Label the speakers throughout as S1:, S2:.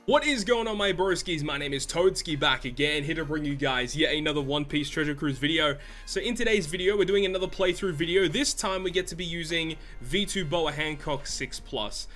S1: What is going on, my broskiis? My name is Toadskii, back again, here to bring you guys yet another One Piece Treasure Cruise video. So in today's video, we're doing another playthrough video. This time we get to be using V2 BOA Hancock 6+.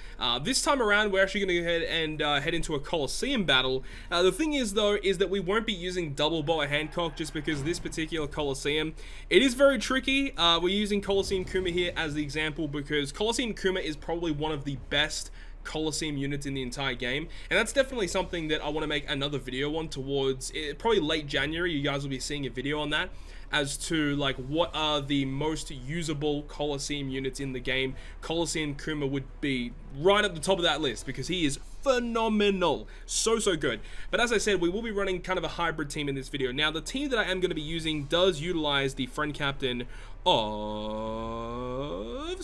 S1: This time around, we're actually going to go ahead and head into a Coliseum battle. The thing is, though, is that we won't be using double BOA Hancock just because this particular Coliseum, it is very tricky. We're using Coliseum Kuma here as the example because Coliseum Kuma is probably one of the best Coliseum units in the entire game, and that's definitely something that I want to make another video on towards probably late January. You guys will be seeing a video on that as to like what are the most usable Coliseum units in the game. Coliseum Kuma would be right at the top of that list because he is phenomenal, so good. But as I said, we will be running kind of a hybrid team in this video. Now the team that I am going to be using does utilize the friend captain of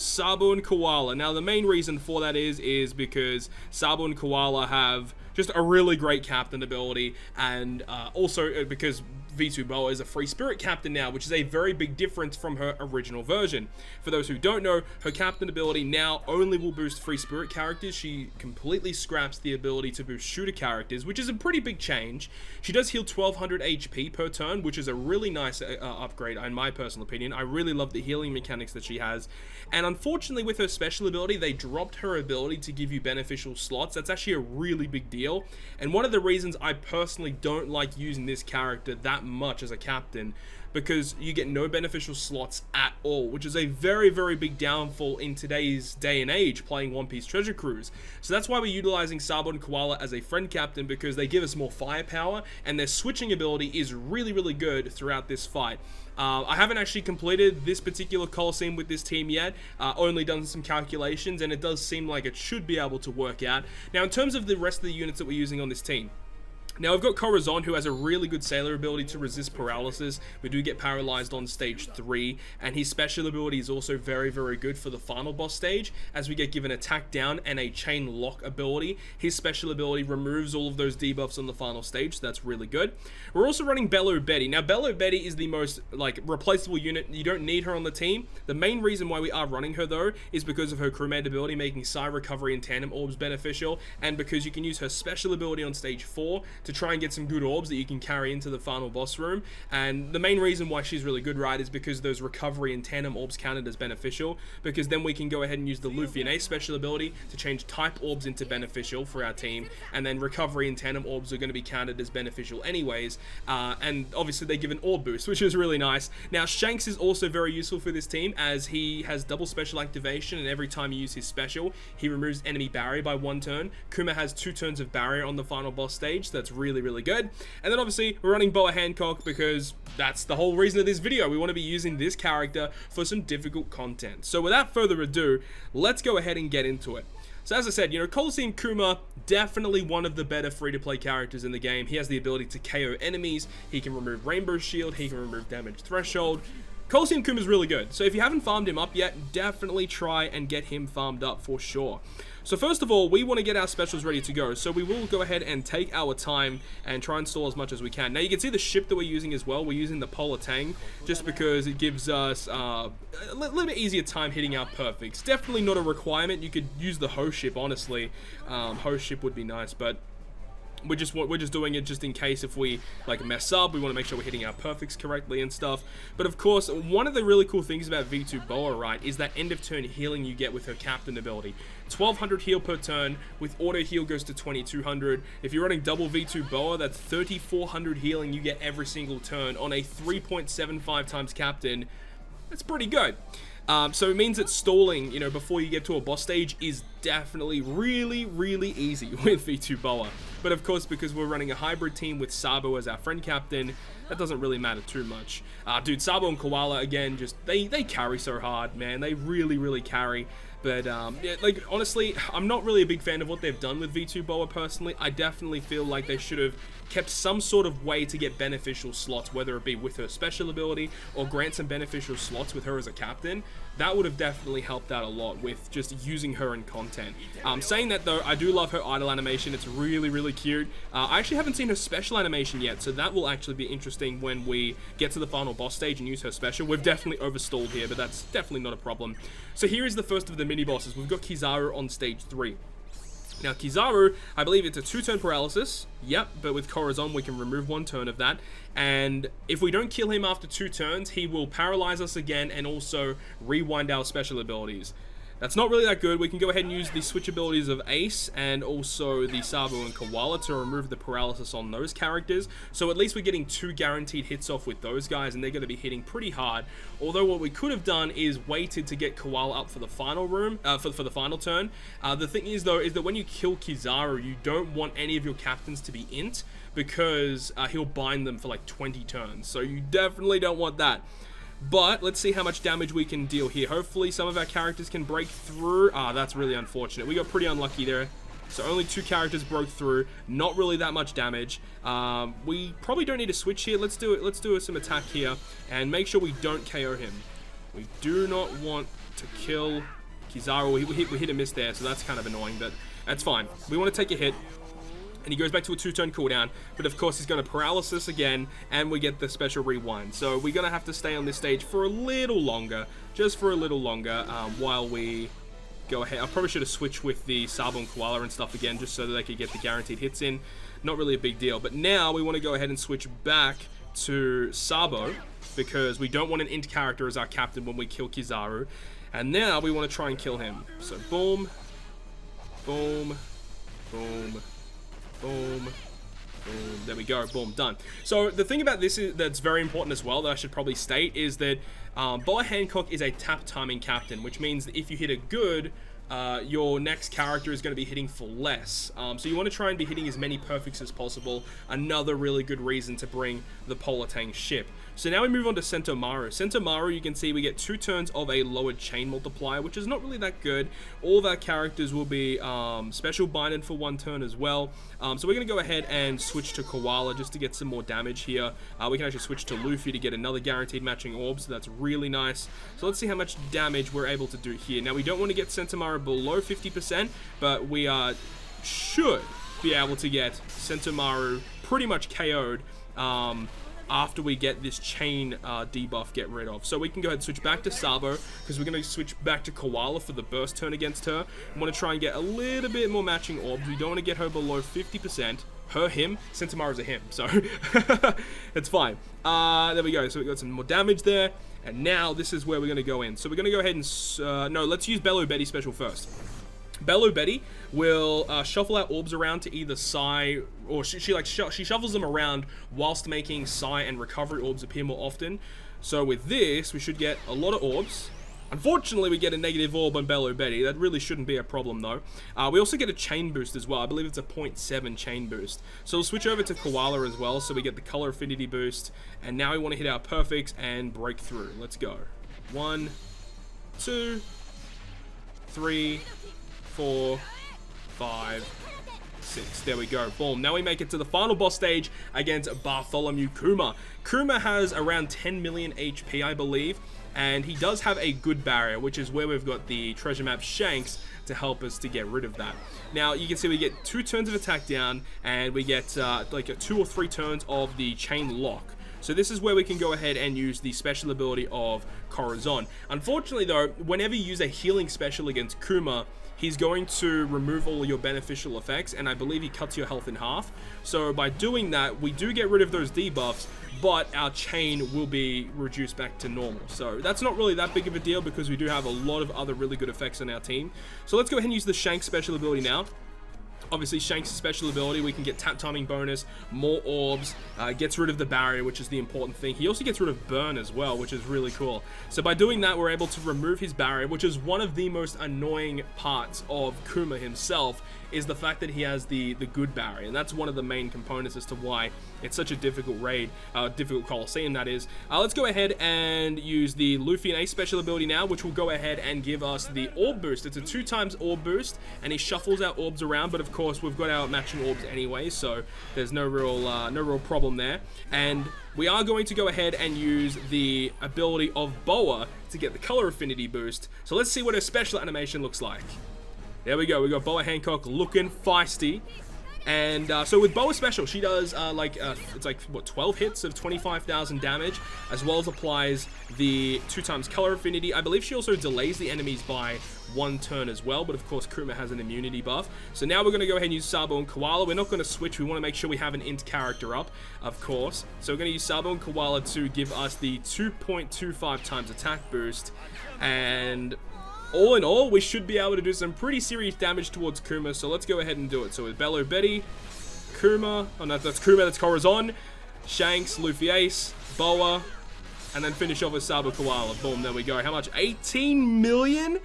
S1: Sabo and Koala. Now the main reason for that is because Sabo and Koala have just a really great captain ability, and also because V2 BOA is a free spirit captain now, which is a very big difference from her original version. For those who don't know, her captain ability now only will boost free spirit characters. She completely scraps the ability to boost shooter characters, which is a pretty big change. She does heal 1200 HP per turn, which is a really nice upgrade in my personal opinion. I really love the healing mechanics that she has, and unfortunately with her special ability, they dropped her ability to give you beneficial slots. That's actually a really big deal, and one of the reasons I personally don't like using this character that much as a captain, because you get no beneficial slots at all, which is a very big downfall in today's day and age playing One Piece Treasure Cruise. So that's why we're utilizing Sabo and Koala as a friend captain, because they give us more firepower and their switching ability is really good throughout this fight. I haven't actually completed this particular Coliseum with this team yet, only done some calculations, and it does seem like it should be able to work out. Now in terms of the rest of the units that we're using on this team, now I've got Corazon, who has a really good sailor ability to resist paralysis. We do get paralyzed on stage 3, and his special ability is also very good for the final boss stage, as we get given attack down and a chain lock ability. His special ability removes all of those debuffs on the final stage, so that's really good. We're also running Bello Betty. Now Bello Betty is the most like replaceable unit. You don't need her on the team. The main reason why we are running her though is because of her crewmate ability, making Psi recovery and tandem orbs beneficial, and because you can use her special ability on stage 4 to try and get some good orbs that you can carry into the final boss room. And the main reason why she's really good, right, is because those recovery and tandem orbs counted as beneficial, because then we can go ahead and use the Luffy and Ace special ability to change type orbs into beneficial for our team, and then recovery and tandem orbs are going to be counted as beneficial anyways, and obviously they give an orb boost, which is really nice. Now Shanks is also very useful for this team, as he has double special activation, and every time you use his special, he removes enemy barrier by 1 turn. Kuma has 2 turns of barrier on the final boss stage, so that's really good. And then obviously we're running BOA Hancock because that's the whole reason of this video. We want to be using this character for some difficult content. So without further ado, let's go ahead and get into it. So as I said, you know, Coliseum Kuma, definitely one of the better free-to-play characters in the game. He has the ability to KO enemies, he can remove Rainbow Shield, he can remove Damage Threshold. Coliseum Kuma is really good, so if you haven't farmed him up yet, definitely try and get him farmed up for sure. So first of all, we want to get our specials ready to go, so we will go ahead and take our time and try and stall as much as we can. Now you can see the ship that we're using as well. We're using the Polar Tang just because it gives us a little bit easier time hitting our perfects. Definitely not a requirement. You could use the host ship, honestly. Host ship would be nice, but we're just doing it just in case if we like mess up. We want to make sure we're hitting our perfects correctly and stuff. But of course, one of the really cool things about V2 BOA, right, is that end of turn healing you get with her captain ability. 1200 heal per turn, with auto heal goes to 2200. If you're running double V2 BOA, that's 3400 healing you get every single turn on a 3.75 times captain. That's pretty good. So it means that stalling, you know, before you get to a boss stage is definitely really easy with V2 BOA. But of course, because we're running a hybrid team with Sabo as our friend captain, that doesn't really matter too much. Dude, Sabo and Koala, again, just, they carry so hard, man. They really carry. But, yeah, like, honestly, I'm not really a big fan of what they've done with V2 BOA personally. I definitely feel like they should have kept some sort of way to get beneficial slots, whether it be with her special ability or grant some beneficial slots with her as a captain. That would have definitely helped out a lot with just using her in content. Saying that though, I do love her idle animation. It's really cute. I actually haven't seen her special animation yet, so that will actually be interesting when we get to the final boss stage and use her special. We've definitely overstalled here, but that's definitely not a problem. So here is the first of the mini bosses. We've got Kizaru on stage 3. Now, Kizaru, I believe it's a 2-turn paralysis. Yep, but with Corazon, we can remove 1 turn of that. And if we don't kill him after 2 turns, he will paralyze us again and also rewind our special abilities. That's not really that good. We can go ahead and use the switch abilities of Ace and also the Sabo and Koala to remove the paralysis on those characters. So at least we're getting 2 guaranteed hits off with those guys, and they're going to be hitting pretty hard. Although what we could have done is waited to get Koala up for the final room, for the final turn. The thing is though, is that when you kill Kizaru, you don't want any of your captains to be int, because he'll bind them for like 20 turns. So you definitely don't want that. But let's see how much damage we can deal here. Hopefully some of our characters can break through. That's really unfortunate. We got pretty unlucky there. So only 2 characters broke through. Not really that much damage. We probably don't need to switch here. Let's do it. Let's do some attack here and make sure we don't KO him. We do not want to kill Kizaru. We hit a miss there, so that's kind of annoying, but that's fine. We want to take a hit. And he goes back to a 2-turn cooldown, but of course he's going to paralysis again, and we get the special rewind. So we're going to have to stay on this stage for a little longer, just for a little longer, while we go ahead. I probably should have switched with the Sabo and Koala and stuff again, just so that they could get the guaranteed hits in. Not really a big deal, but now we want to go ahead and switch back to Sabo, because we don't want an int character as our captain when we kill Kizaru. And now we want to try and kill him. So boom, boom, boom, boom, boom, there we go, boom, done. So the thing about this is that's very important as well, that I should probably state, is that BOA Hancock is a tap timing captain, which means that if you hit a good, your next character is going to be hitting for less. So you want to try and be hitting as many perfects as possible. Another really good reason to bring the Polar Tang ship. So now we move on to Sentomaru. Sentomaru, you can see we get 2 turns of a lowered chain multiplier, which is not really that good. All of our characters will be special binded for 1 turn as well. So we're going to go ahead and switch to Koala just to get some more damage here. We can actually switch to Luffy to get another guaranteed matching orb, so that's really nice. So let's see how much damage we're able to do here. Now we don't want to get Sentomaru below 50%, but we should be able to get Sentomaru pretty much KO'd after we get this chain debuff get rid of. So we can go ahead and switch back to Sabo, because we're going to switch back to Koala for the burst turn against her. We want to try and get a little bit more matching orbs. We don't want to get her below 50%. Him, Sentomaru's a him, so it's fine. There we go, so we got some more damage there, and now this is where we're going to go in. So we're going to go ahead and, no, let's use Bello Betty special first. Bello Betty will shuffle our orbs around to either Psy, or she shuffles them around whilst making Psy and recovery orbs appear more often. So with this, we should get a lot of orbs. Unfortunately, we get a negative orb on Bello Betty. That really shouldn't be a problem, though. We also get a chain boost as well. I believe it's a 0.7 chain boost. So we'll switch over to Koala as well, so we get the color affinity boost. And now we want to hit our perfects and break through. Let's go. 1, 2, 3, 4, 5, 6. There we go. Boom. Now we make it to the final boss stage against Bartholomew Kuma. Kuma has around 10 million HP, I believe, and he does have a good barrier, which is where we've got the treasure map Shanks to help us to get rid of that. Now you can see we get 2 turns of attack down, and we get like 2 or 3 turns of the chain lock. So this is where we can go ahead and use the special ability of Corazon. Unfortunately though, whenever you use a healing special against Kuma, he's going to remove all of your beneficial effects, and I believe he cuts your health in half. So by doing that, we do get rid of those debuffs, but our chain will be reduced back to normal. So that's not really that big of a deal, because we do have a lot of other really good effects on our team. So let's go ahead and use the Shank special ability now. Obviously, Shank's special ability, we can get tap timing bonus, more orbs, gets rid of the barrier, which is the important thing. He also gets rid of burn as well, which is really cool. So by doing that, we're able to remove his barrier, which is one of the most annoying parts of Kuma himself, is the fact that he has the good barrier. And that's one of the main components as to why it's such a difficult raid, difficult Coliseum, that is. Let's go ahead and use the Luffy and Ace special ability now, which will go ahead and give us the orb boost. It's a 2 times orb boost, and he shuffles our orbs around, but of course we've got our matching orbs anyway, so there's no real problem there. And we are going to go ahead and use the ability of BOA to get the color affinity boost. So let's see what her special animation looks like. There we go, we got BOA Hancock looking feisty. And so with BOA special, she does it's like what, 12 hits of 25,000 damage, as well as applies the 2x color affinity. I believe she also delays the enemies by 1 turn as well, but of course Kuma has an immunity buff. So now we're going to go ahead and use Sabo and Koala. We're not going to switch, we want to make sure we have an int character up, of course. So we're going to use Sabo and Koala to give us the 2.25 times attack boost, and all in all, we should be able to do some pretty serious damage towards Kuma, so let's go ahead and do it. So with Bello Betty, Kuma, oh no, that's Kuma, that's Corazon, Shanks, Luffy Ace, Boa, and then finish off with Sabo Koala. Boom, there we go. How much? 18 million?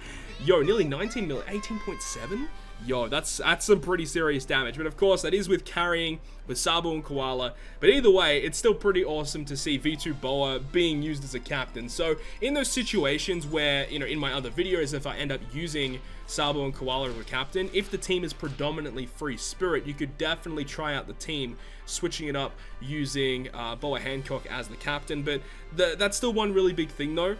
S1: Yo, nearly 19 million, 18.7? Yo, that's some pretty serious damage. But of course, that is with carrying with Sabo and Koala. But either way, it's still pretty awesome to see V2 BOA being used as a captain. So in those situations where, you know, in my other videos, if I end up using Sabo and Koala as a captain, if the team is predominantly free spirit, you could definitely try out the team, switching it up using BOA Hancock as the captain. But that's still one really big thing though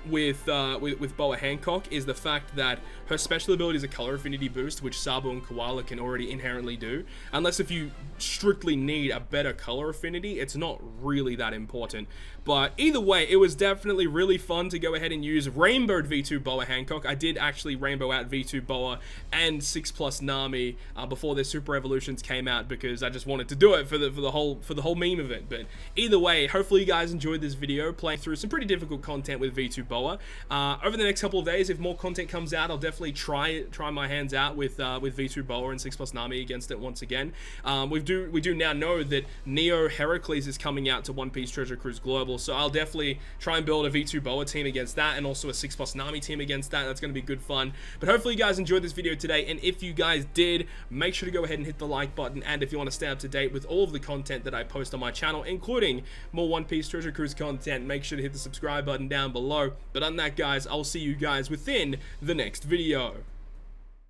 S1: with BOA Hancock, is the fact that her special ability is a color affinity boost, which Sabo and Koala can already inherently do. Unless if you strictly need a better color affinity, it's not really that important. But either way, it was definitely really fun to go ahead and use Rainbowed V2 BOA Hancock. I did actually rainbow out V2 BOA and 6+ Nami before their super evolutions came out, because I just wanted to do it for the whole meme of it. But either way, hopefully you guys enjoyed this video playing through some pretty difficult content with V2 BOA. Over the next couple of days, if more content comes out, I'll definitely try my hands out with V2 BOA and 6+ Nami against it once again. We do now know that Neo Heracles is coming out to One Piece Treasure Cruise Global, so I'll definitely try and build a V2 BOA team against that, and also a 6+ Nami team against that. That's going to be good fun. But hopefully you guys enjoyed this video today, and if you guys did, make sure to go ahead and hit the like button. And if you want to stay up to date with all of the content that I post on my channel, including more One Piece Treasure Cruise content, make sure to hit the subscribe button down below. But other than that, guys, I'll see you guys within the next video.